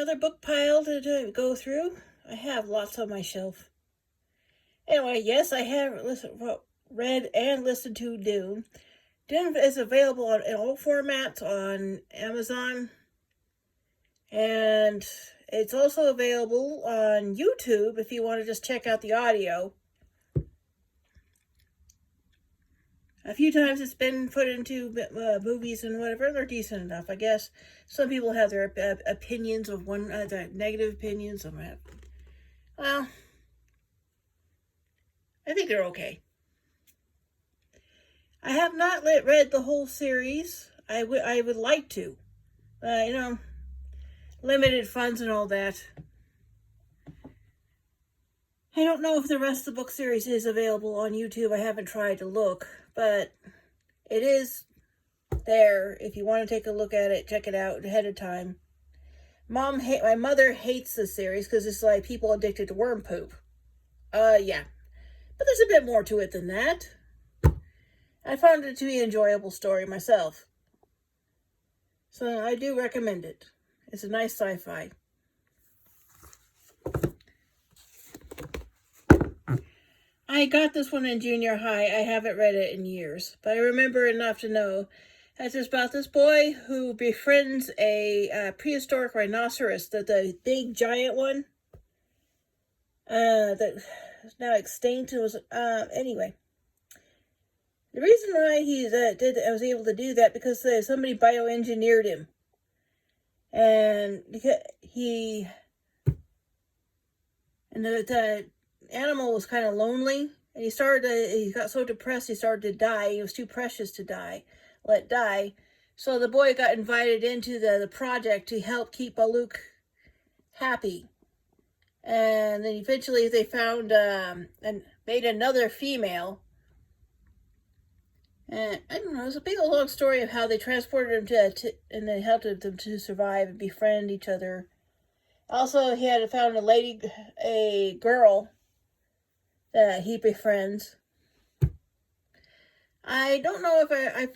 another book pile to go through. I have lots on my shelf. Anyway, yes, I have read and listened to Dune. Dune is available in all formats on Amazon, and it's also available on YouTube if you want to just check out the audio. A few times it's been put into movies and whatever, and they're decent enough, I guess. Some people have their opinions of negative opinions of it. Well, I think they're okay. I have not read the whole series. I would like to. Limited funds and all that. I don't know if the rest of the book series is available on YouTube. I haven't tried to look, but it is there. If you want to take a look at it, check it out ahead of time. My mother hates this series because it's like people addicted to worm poop. Yeah. But there's a bit more to it than that. I found it to be an enjoyable story myself. So I do recommend it. It's a nice sci-fi. I got this one in junior high. I haven't read it in years, but I remember enough to know that it's about this boy who befriends a prehistoric rhinoceros, the big giant one that is now extinct. It was anyway. The reason why I was able to do that because somebody bioengineered him, and the animal was kind of lonely, and he got so depressed he started to die. He was too precious to let die. So the boy got invited into the project to help keep Baluk happy. And then eventually they found and made another female. And I don't know, it was a big long story of how they transported him and they helped them to survive and befriend each other. Also, he had found a girl that he befriends. I don't know if I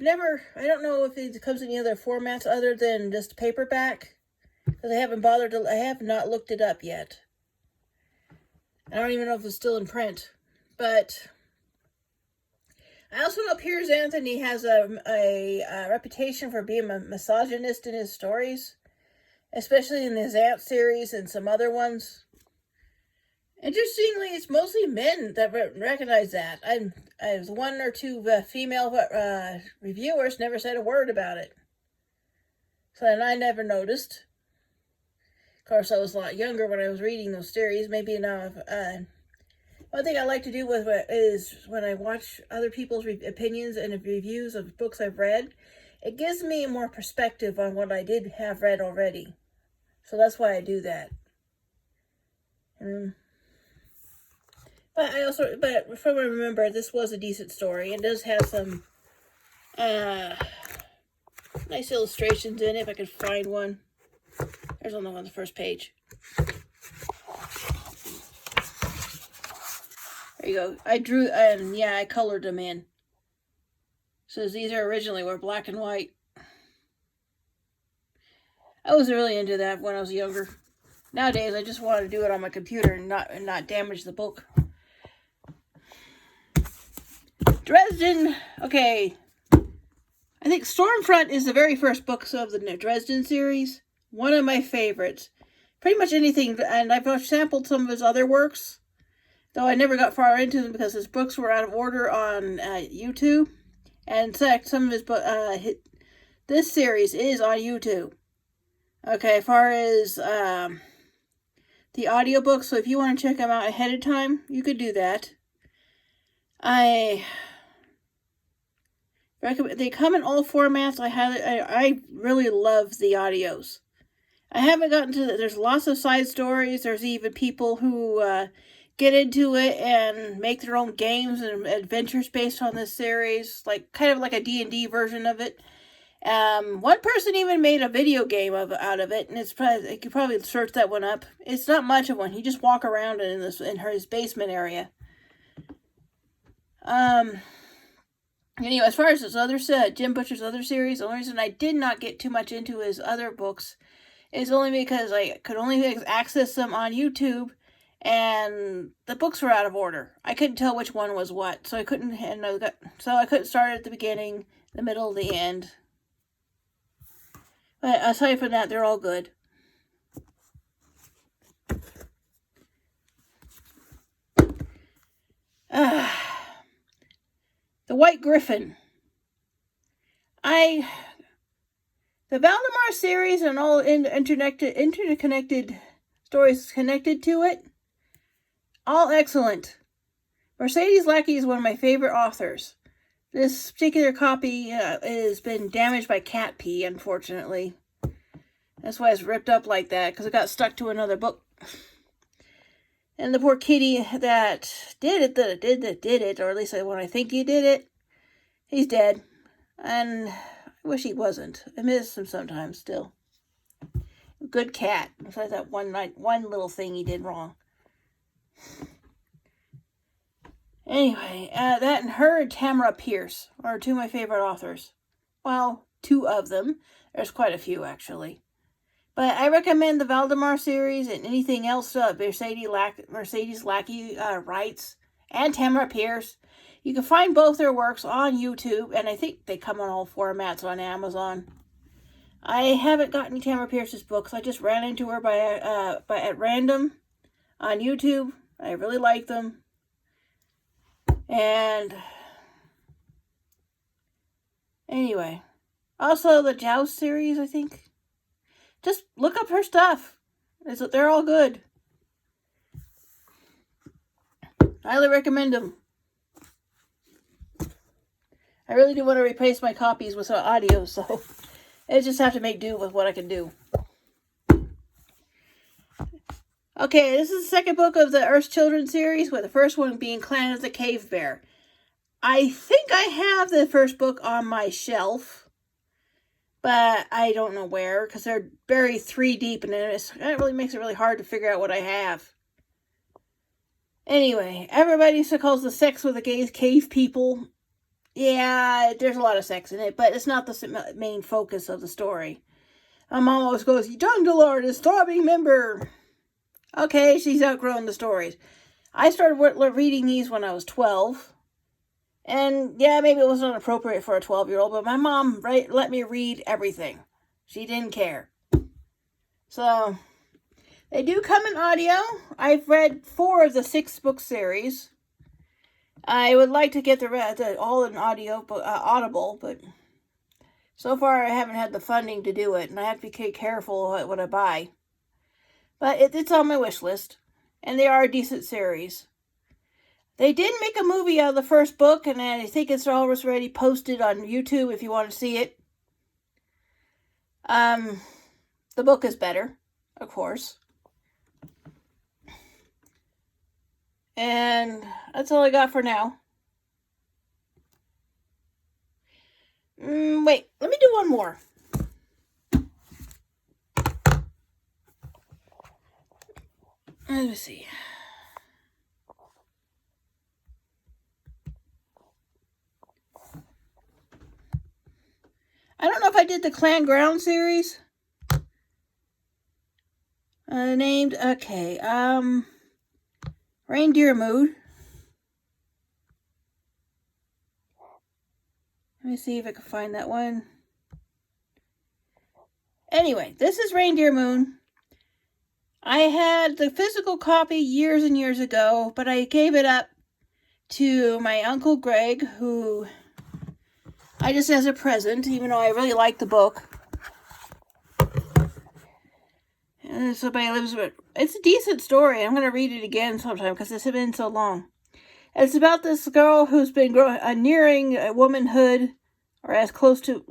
don't know if it comes in any other formats other than just paperback, because I have not looked it up yet. I don't even know if it's still in print, but I also know Piers Anthony has a reputation for being a misogynist in his stories, especially in his Ant series and some other ones. Interestingly, it's mostly men that recognize that. I was one or two female reviewers never said a word about it. So then I never noticed. Of course, I was a lot younger when I was reading those series. Maybe now, one thing I like to do is when I watch other people's opinions and reviews of books I've read, it gives me more perspective on what I did have read already. So that's why I do that. But from what I remember, this was a decent story. It does have some nice illustrations in it, if I could find one. There's one on the first page. There you go. I drew, I colored them in. So these originally were black and white. I was really into that when I was younger. Nowadays, I just want to do it on my computer and not damage the book. Dresden, okay. I think Stormfront is the very first book of the Dresden series. One of my favorites. Pretty much anything, and I've sampled some of his other works, though I never got far into them because his books were out of order on YouTube. And in fact, some of his this series is on YouTube. Okay, as far as the audiobooks, so if you want to check them out ahead of time, you could do that. I recommend. They come in all formats. I really love the audios. I haven't gotten to there's lots of side stories. There's even people who get into it and make their own games and adventures based on this series, kind of like a D&D version of it. One person even made a video game out of it, and you could probably search that one up. It's not much of one. You just walk around in his basement area. Anyway, as far as his other Jim Butcher's other series, the only reason I did not get too much into his other books is only because I could only access them on YouTube, and the books were out of order. I couldn't tell which one was what, so I couldn't start at the beginning, the middle, the end. But aside from that, they're all good. The White Griffin. The Valdemar series and all interconnected stories connected to it, all excellent. Mercedes Lackey is one of my favorite authors. This particular copy has been damaged by cat pee, unfortunately. That's why it's ripped up like that, because it got stuck to another book. And the poor kitty that did it, or at least when I think he did it, he's dead. And I wish he wasn't. I miss him sometimes still. Good cat. Besides that one little thing he did wrong. Anyway, that and her and Tamara Pierce are two of my favorite authors. Well, two of them. There's quite a few, actually. But I recommend the Valdemar series and anything else Mercedes Lackey writes, and Tamara Pierce. You can find both their works on YouTube, and I think they come on all formats on Amazon. I haven't gotten Tamara Pierce's books. I just ran into her at random on YouTube. I really like them. And anyway, also the Joust series, I think. Just look up her stuff. They're all good. Highly recommend them. I really do want to replace my copies with audio, so I just have to make do with what I can do. Okay, this is the second book of the Earth's Children series, with the first one being Clan of the Cave Bear. I think I have the first book on my shelf, but I don't know where, because they're buried 3 deep, and it really makes it really hard to figure out what I have. Anyway, everybody calls the sex with the cave people. Yeah, there's a lot of sex in it, but it's not the main focus of the story. My mom always goes, "Young artist, throbbing member." Okay, she's outgrown the stories. I started reading these when I was 12. And yeah, maybe it wasn't appropriate for a 12-year-old, but my mom let me read everything. She didn't care. So, they do come in audio. I've read 4 of the 6 book series. I would like to get all in audio, but Audible, but so far I haven't had the funding to do it, and I have to be careful what I buy. But it's on my wish list, and they are a decent series. They did make a movie out of the first book, and I think it's already posted on YouTube if you want to see it. The book is better, of course. And that's all I got for now. Wait, let me do one more. Let me see. I don't know if I did the Clan Ground series. Reindeer Mood. Let me see if I can find that one. Anyway, this is Reindeer Moon. I had the physical copy years and years ago, but I gave it up to my Uncle Greg, who I just as a present, even though I really like the book. And somebody lives with. It's a decent story. I'm going to read it again sometime because it's been so long. It's about this girl who's been nearing womanhood, or as close to,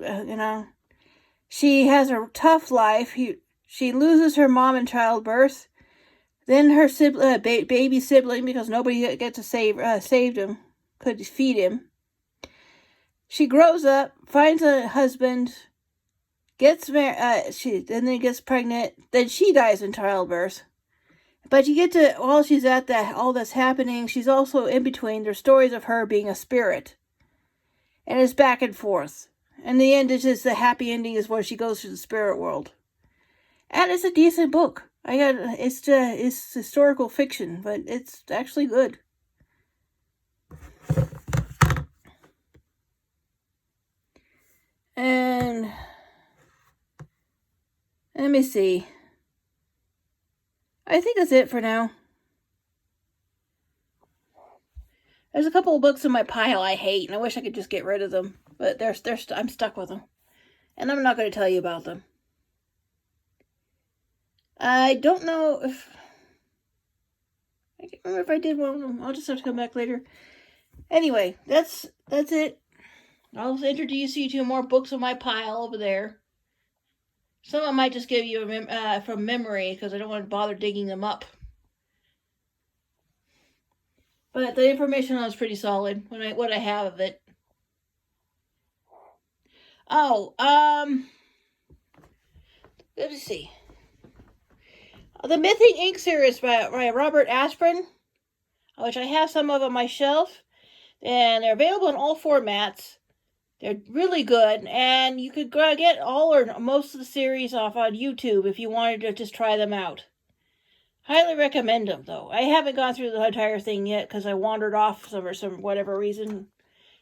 She has a tough life. She loses her mom in childbirth. Then her baby sibling, because nobody gets to saved him, could feed him. She grows up, finds a husband, gets married, then gets pregnant, then she dies in childbirth. But you get to, while she's at all that's happening, she's also in between. There's stories of her being a spirit. And it's back and forth. And the end is just the happy ending is where she goes to the spirit world. And it's a decent book. It's historical fiction, but it's actually good. And let me see. I think that's it for now. There's a couple of books in my pile I hate, and I wish I could just get rid of them. But I'm stuck with them. And I'm not going to tell you about them. I don't know if... I can't remember if I did one of them. I'll just have to come back later. Anyway, that's it. I'll introduce you to more books in my pile over there. Some I might just give you from memory because I don't want to bother digging them up. But the information was pretty solid what I have of it. Oh, let me see. The Mythic Inc. series by Robert Asprin, which I have some of on my shelf, and they're available in all formats. They're really good, and you could get all or most of the series off on YouTube if you wanted to just try them out. Highly recommend them, though. I haven't gone through the entire thing yet because I wandered off for some whatever reason,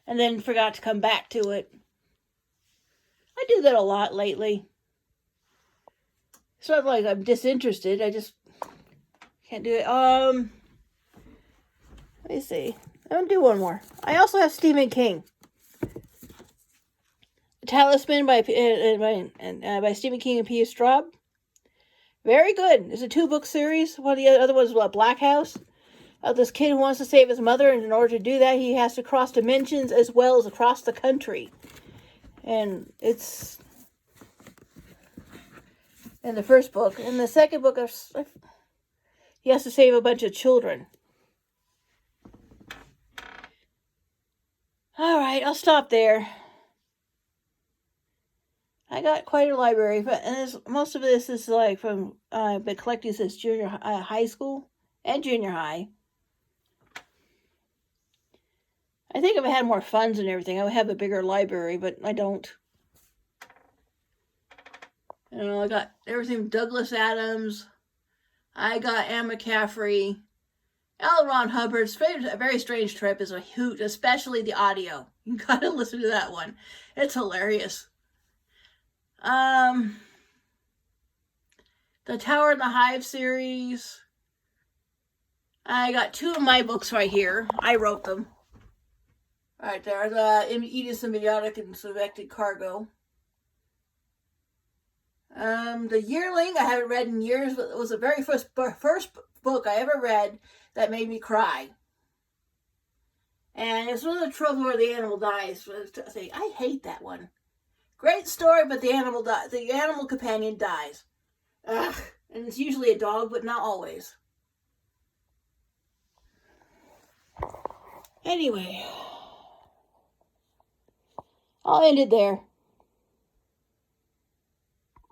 and then forgot to come back to it. I do that a lot lately. It's not like I'm disinterested. I just can't do it. Let me see. I'm gonna do one more. I also have Stephen King. Talisman by Stephen King and P.S. Straub. Very good. It's a 2-book series. One of the other ones was Black House. This kid who wants to save his mother, and in order to do that, he has to cross dimensions as well as across the country. And it's in the first book. In the second book, he has to save a bunch of children. All right, I'll stop there. I got quite a library, but most of this is like from I've been collecting since high school and junior high. I think if I had more funds and everything, I would have a bigger library, but I don't. I got everything from Douglas Adams. I got Anne McCaffrey. L. Ron Hubbard's A Very Strange Trip is a hoot, especially the audio. You gotta listen to that one. It's hilarious. The Tower and the Hive series. I got 2 of my books right here. I wrote them. Right there. The Oedipus Symbiotic and Suspected Cargo. The Yearling I haven't read in years, but it was the very first book I ever read that made me cry. And it's one of the tropes where the animal dies. I hate that one. Great story, but the animal companion dies. Ugh. And it's usually a dog, but not always. Anyway, I'll end it there.